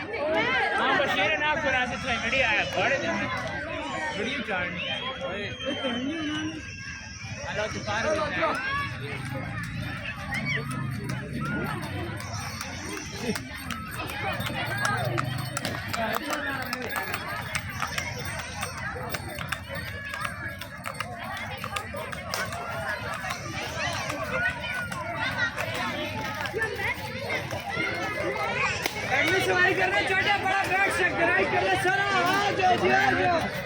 बशीर ना कुरान से थोड़ी आया बड़े दिन में वीडियो चाड़नी है अल्लाह दुकान में सवारी करना छोटा बड़ा बैठ सकते राइट कर ले सारा आ जाओ जी आ जाओ